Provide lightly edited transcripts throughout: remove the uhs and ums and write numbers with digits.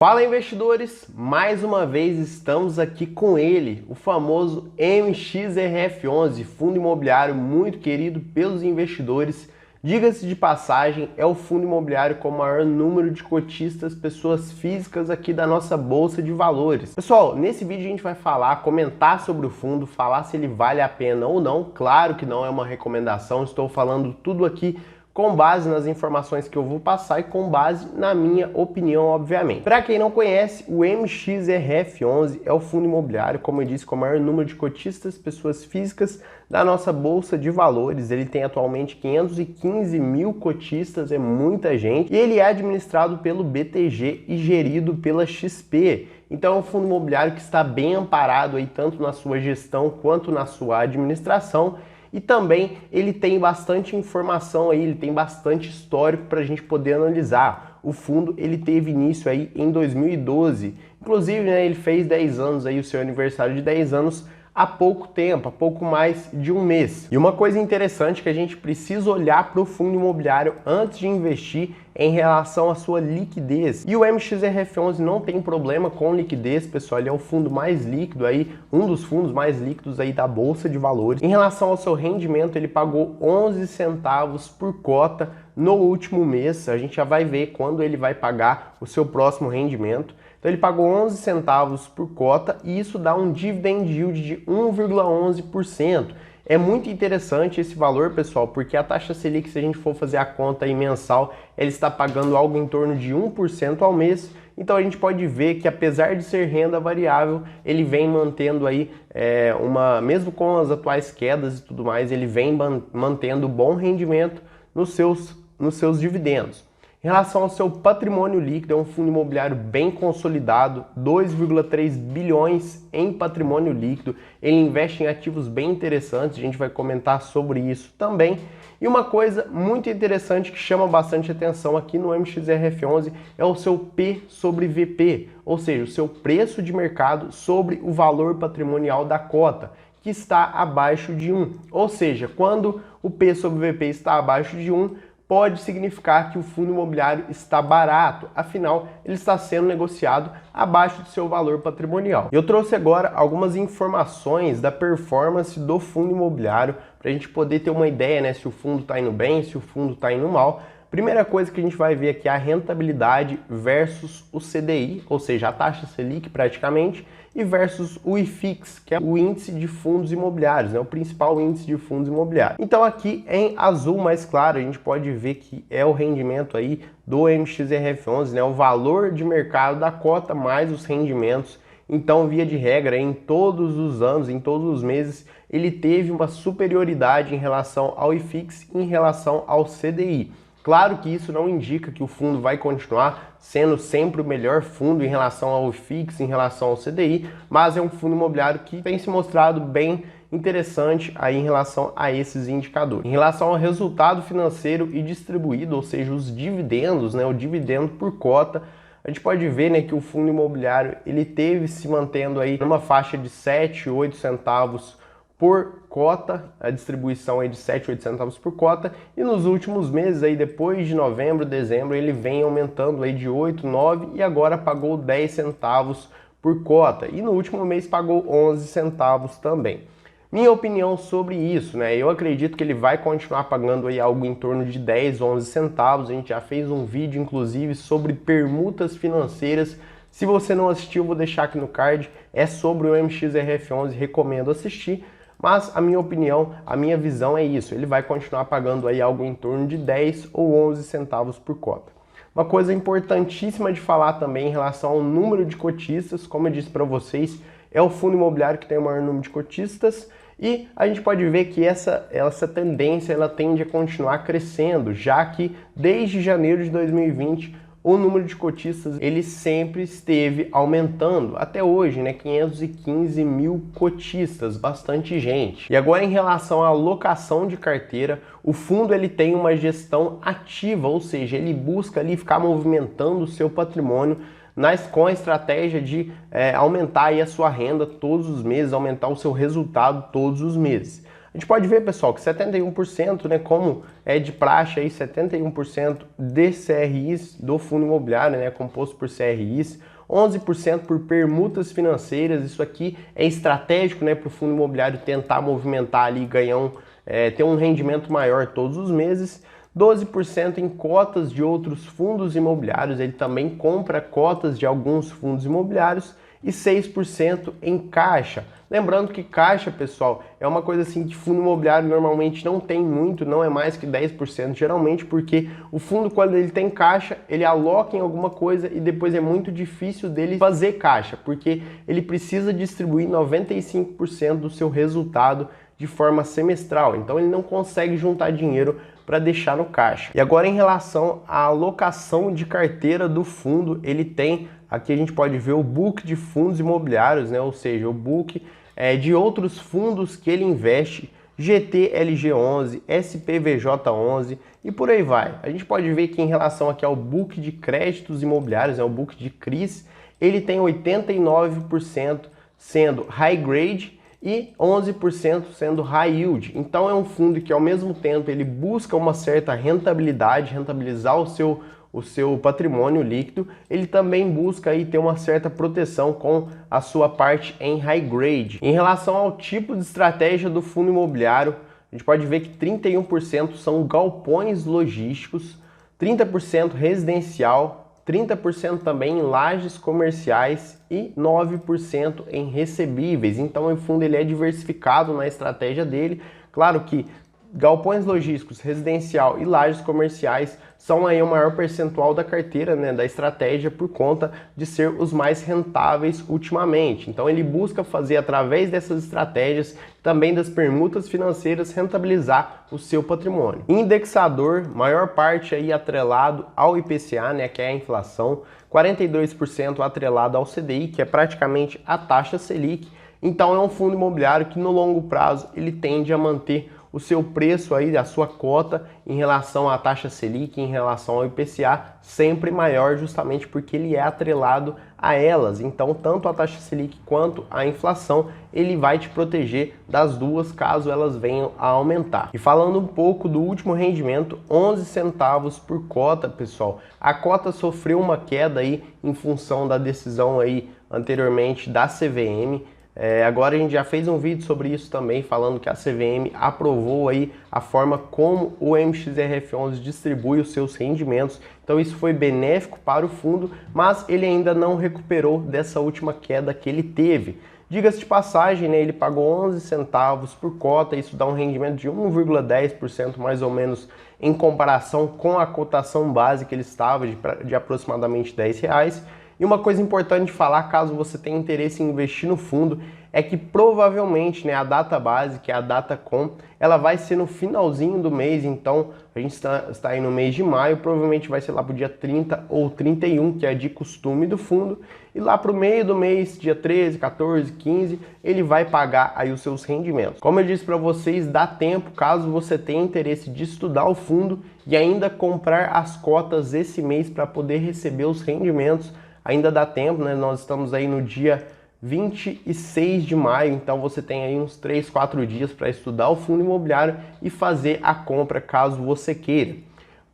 Fala, investidores! Mais uma vez estamos aqui com ele, o famoso MXRF11, fundo imobiliário muito querido pelos investidores. Diga-se de passagem, é o fundo imobiliário com o maior número de cotistas, pessoas físicas aqui da nossa bolsa de valores. Pessoal, nesse vídeo a gente vai comentar sobre o fundo, falar se ele vale a pena ou não. Claro que não é uma recomendação, estou falando tudo aqui com base nas informações que eu vou passar e com base na minha opinião, obviamente. Para quem não conhece, o MXRF11 é o fundo imobiliário, como eu disse, com o maior número de cotistas, pessoas físicas da nossa bolsa de valores. Ele tem atualmente 515 mil cotistas, é muita gente, e ele é administrado pelo BTG e gerido pela XP. Então é um fundo imobiliário que está bem amparado aí, tanto na sua gestão quanto na sua administração. E também ele tem bastante informação aí, ele tem bastante histórico para a gente poder analisar. O fundo ele teve início aí em 2012, inclusive, né, ele fez 10 anos aí, o seu aniversário de 10 anos há pouco tempo, há pouco mais de um mês. E uma coisa interessante que a gente precisa olhar para o fundo imobiliário antes de investir em relação à sua liquidez. E o MXRF11 não tem problema com liquidez, pessoal, ele é o fundo mais líquido aí, um dos fundos mais líquidos aí da Bolsa de Valores. Em relação ao seu rendimento, ele pagou 11 centavos por cota no último mês. A gente já vai ver quando ele vai pagar o seu próximo rendimento. Então ele pagou 11 centavos por cota e isso dá um dividend yield de 1,11%. É muito interessante esse valor, pessoal, porque a taxa Selic, se a gente for fazer a conta aí mensal, ela está pagando algo em torno de 1% ao mês. Então a gente pode ver que, apesar de ser renda variável, ele vem mantendo aí mesmo com as atuais quedas e tudo mais, ele vem mantendo bom rendimento nos seus dividendos. Em relação ao seu patrimônio líquido, é um fundo imobiliário bem consolidado, 2,3 bilhões em patrimônio líquido. Ele investe em ativos bem interessantes, a gente vai comentar sobre isso também. E uma coisa muito interessante que chama bastante atenção aqui no MXRF11 é o seu P sobre VP, ou seja, o seu preço de mercado sobre o valor patrimonial da cota, que está abaixo de 1. Ou seja, quando o P sobre VP está abaixo de 1, pode significar que o fundo imobiliário está barato, afinal, ele está sendo negociado abaixo do seu valor patrimonial. Eu trouxe agora algumas informações da performance do fundo imobiliário para a gente poder ter uma ideia, né, se o fundo está indo bem, se o fundo está indo mal. Primeira coisa que a gente vai ver aqui é a rentabilidade versus o CDI, ou seja, a taxa Selic praticamente, e versus o IFIX, que é o índice de fundos imobiliários, né, o principal índice de fundos imobiliários. Então aqui em azul mais claro a gente pode ver que é o rendimento aí do MXRF11, né, o valor de mercado da cota mais os rendimentos. Então, via de regra, em todos os anos, em todos os meses, ele teve uma superioridade em relação ao IFIX e em relação ao CDI. Claro que isso não indica que o fundo vai continuar sendo sempre o melhor fundo em relação ao IFIX, em relação ao CDI, mas é um fundo imobiliário que tem se mostrado bem interessante aí em relação a esses indicadores. Em relação ao resultado financeiro e distribuído, ou seja, os dividendos, né, o dividendo por cota, a gente pode ver, né, que o fundo imobiliário ele teve se mantendo aí numa faixa de 7, 8 centavos por cota, a distribuição aí de 7, 8 centavos por cota, e nos últimos meses aí, depois de novembro, dezembro, ele vem aumentando aí de 8, 9 e agora pagou 10 centavos por cota, e no último mês pagou 11 centavos também. Minha opinião sobre isso, né? Eu acredito que ele vai continuar pagando aí algo em torno de 10, 11 centavos. A gente já fez um vídeo, inclusive, sobre permutas financeiras. Se você não assistiu, eu vou deixar aqui no card. É sobre o MXRF11, recomendo assistir. Mas a minha opinião, a minha visão é isso. Ele vai continuar pagando aí algo em torno de 10 ou 11 centavos por cota. Uma coisa importantíssima de falar também em relação ao número de cotistas, como eu disse para vocês, é o fundo imobiliário que tem o maior número de cotistas e a gente pode ver que essa tendência ela tende a continuar crescendo, já que desde janeiro de 2020 o número de cotistas ele sempre esteve aumentando, até hoje, né, 515 mil cotistas, bastante gente. E agora em relação à alocação de carteira, o fundo ele tem uma gestão ativa, ou seja, ele busca ali ficar movimentando o seu patrimônio com a estratégia de aumentar aí a sua renda todos os meses, aumentar o seu resultado todos os meses. A gente pode ver, pessoal, que 71%, né, como é de praxe, aí, 71% de CRIs do fundo imobiliário, né, composto por CRIs, 11% por permutas financeiras. Isso aqui é estratégico, né, para o fundo imobiliário tentar movimentar ali e ganhar ter um rendimento maior todos os meses. 12% em cotas de outros fundos imobiliários, ele também compra cotas de alguns fundos imobiliários, e 6% em caixa. Lembrando que caixa, pessoal, é uma coisa assim que fundo imobiliário normalmente não tem muito, não é mais que 10% geralmente, porque o fundo, quando ele tem caixa, ele aloca em alguma coisa e depois é muito difícil dele fazer caixa, porque ele precisa distribuir 95% do seu resultado de forma semestral, então ele não consegue juntar dinheiro para deixar no caixa. E agora, em relação à alocação de carteira do fundo, ele tem, aqui a gente pode ver o book de fundos imobiliários, né? Ou seja, o book de outros fundos que ele investe, GTLG11, SPVJ11 e por aí vai. A gente pode ver que em relação aqui ao book de créditos imobiliários, o book de CRIs, ele tem 89% sendo high grade e 11% sendo high yield. Então é um fundo que ao mesmo tempo ele busca uma certa rentabilidade, rentabilizar o seu patrimônio líquido, ele também busca aí ter uma certa proteção com a sua parte em high grade. Em relação ao tipo de estratégia do fundo imobiliário, a gente pode ver que 31% são galpões logísticos, 30% residencial, 30% também em lajes comerciais e 9% em recebíveis. Então o fundo ele é diversificado na estratégia dele. Claro que galpões logísticos, residencial e lajes comerciais são aí o maior percentual da carteira, né, da estratégia, por conta de ser os mais rentáveis ultimamente. Então ele busca fazer, através dessas estratégias, também das permutas financeiras, rentabilizar o seu patrimônio. Indexador, maior parte aí atrelado ao IPCA, né, que é a inflação, 42% atrelado ao CDI, que é praticamente a taxa Selic. Então é um fundo imobiliário que no longo prazo ele tende a manter o seu preço aí, a sua cota em relação à taxa Selic, em relação ao IPCA, sempre maior, justamente porque ele é atrelado a elas. Então, tanto a taxa Selic quanto a inflação, ele vai te proteger das duas caso elas venham a aumentar. E falando um pouco do último rendimento, 11 centavos por cota, pessoal. A cota sofreu uma queda aí em função da decisão aí anteriormente da CVM. Agora a gente já fez um vídeo sobre isso também, falando que a CVM aprovou aí a forma como o MXRF11 distribui os seus rendimentos. Então isso foi benéfico para o fundo, mas ele ainda não recuperou dessa última queda que ele teve. Diga-se de passagem, né, ele pagou 11 centavos por cota, isso dá um rendimento de 1,10% mais ou menos em comparação com a cotação base que ele estava de aproximadamente R$10. E uma coisa importante de falar, caso você tenha interesse em investir no fundo, é que provavelmente, né, a data base, que é a data com, ela vai ser no finalzinho do mês. Então a gente está aí no mês de maio, provavelmente vai ser lá para o dia 30 ou 31, que é de costume do fundo, e lá para o meio do mês, dia 13, 14, 15, ele vai pagar aí os seus rendimentos. Como eu disse para vocês, dá tempo, caso você tenha interesse de estudar o fundo e ainda comprar as cotas esse mês para poder receber os rendimentos. Ainda dá tempo, né? Nós estamos aí no dia 26 de maio, então você tem aí uns 3, 4 dias para estudar o fundo imobiliário e fazer a compra caso você queira.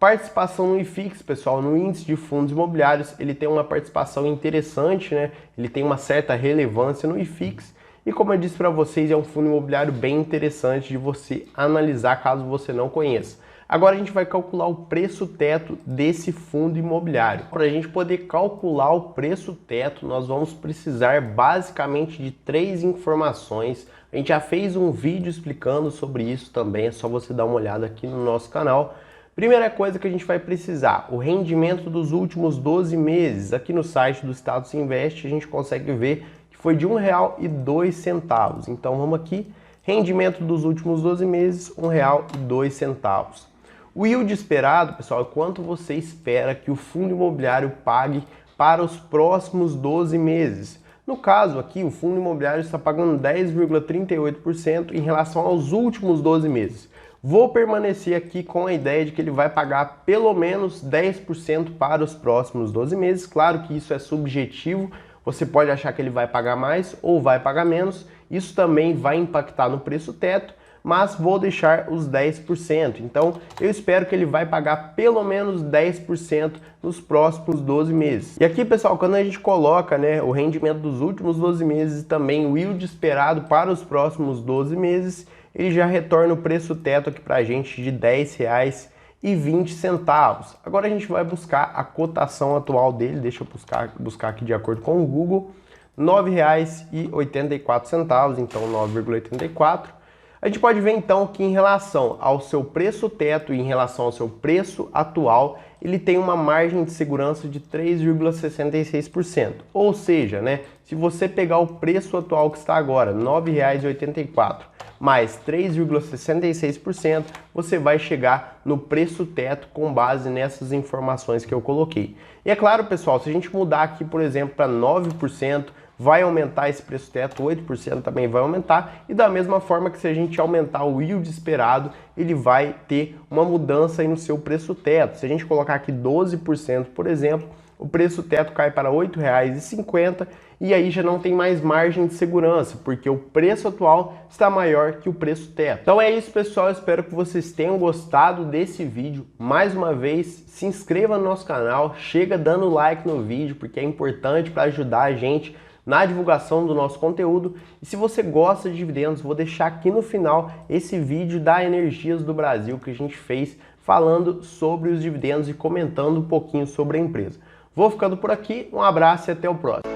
Participação no IFIX, pessoal, no índice de fundos imobiliários, ele tem uma participação interessante, né? Ele tem uma certa relevância no IFIX e, como eu disse para vocês, é um fundo imobiliário bem interessante de você analisar caso você não conheça. Agora a gente vai calcular o preço teto desse fundo imobiliário. Para a gente poder calcular o preço teto, nós vamos precisar basicamente de 3 informações. A gente já fez um vídeo explicando sobre isso também, é só você dar uma olhada aqui no nosso canal. Primeira coisa que a gente vai precisar, o rendimento dos últimos 12 meses. Aqui no site do Status Invest a gente consegue ver que foi de R$ 1,02. Então vamos aqui, rendimento dos últimos 12 meses, R$ 1,02. O yield esperado, pessoal, é quanto você espera que o fundo imobiliário pague para os próximos 12 meses. No caso aqui, o fundo imobiliário está pagando 10,38% em relação aos últimos 12 meses. Vou permanecer aqui com a ideia de que ele vai pagar pelo menos 10% para os próximos 12 meses. Claro que isso é subjetivo, você pode achar que ele vai pagar mais ou vai pagar menos. Isso também vai impactar no preço teto. mas vou deixar os 10%. Então, eu espero que ele vai pagar pelo menos 10% nos próximos 12 meses. E aqui, pessoal, quando a gente coloca, né, o rendimento dos últimos 12 meses e também o yield esperado para os próximos 12 meses, ele já retorna o preço teto aqui para a gente de R$10,20. Agora a gente vai buscar a cotação atual dele, deixa eu buscar aqui de acordo com o Google, R$ 9,84, então 9,84. A gente pode ver então que em relação ao seu preço teto e em relação ao seu preço atual, ele tem uma margem de segurança de 3,66%. Ou seja, né, se você pegar o preço atual que está agora, R$ 9,84, mais 3,66%, você vai chegar no preço teto com base nessas informações que eu coloquei. E é claro, pessoal, se a gente mudar aqui, por exemplo, para 9%, vai aumentar esse preço teto, 8% também vai aumentar, e da mesma forma que se a gente aumentar o yield esperado, ele vai ter uma mudança aí no seu preço teto. Se a gente colocar aqui 12%, por exemplo, o preço teto cai para R$ 8,50 e aí já não tem mais margem de segurança, porque o preço atual está maior que o preço teto. Então é isso, pessoal, espero que vocês tenham gostado desse vídeo. Mais uma vez, se inscreva no nosso canal, chega dando like no vídeo, porque é importante para ajudar a gente na divulgação do nosso conteúdo. E se você gosta de dividendos, vou deixar aqui no final esse vídeo da Energias do Brasil que a gente fez falando sobre os dividendos e comentando um pouquinho sobre a empresa. Vou ficando por aqui, um abraço e até o próximo.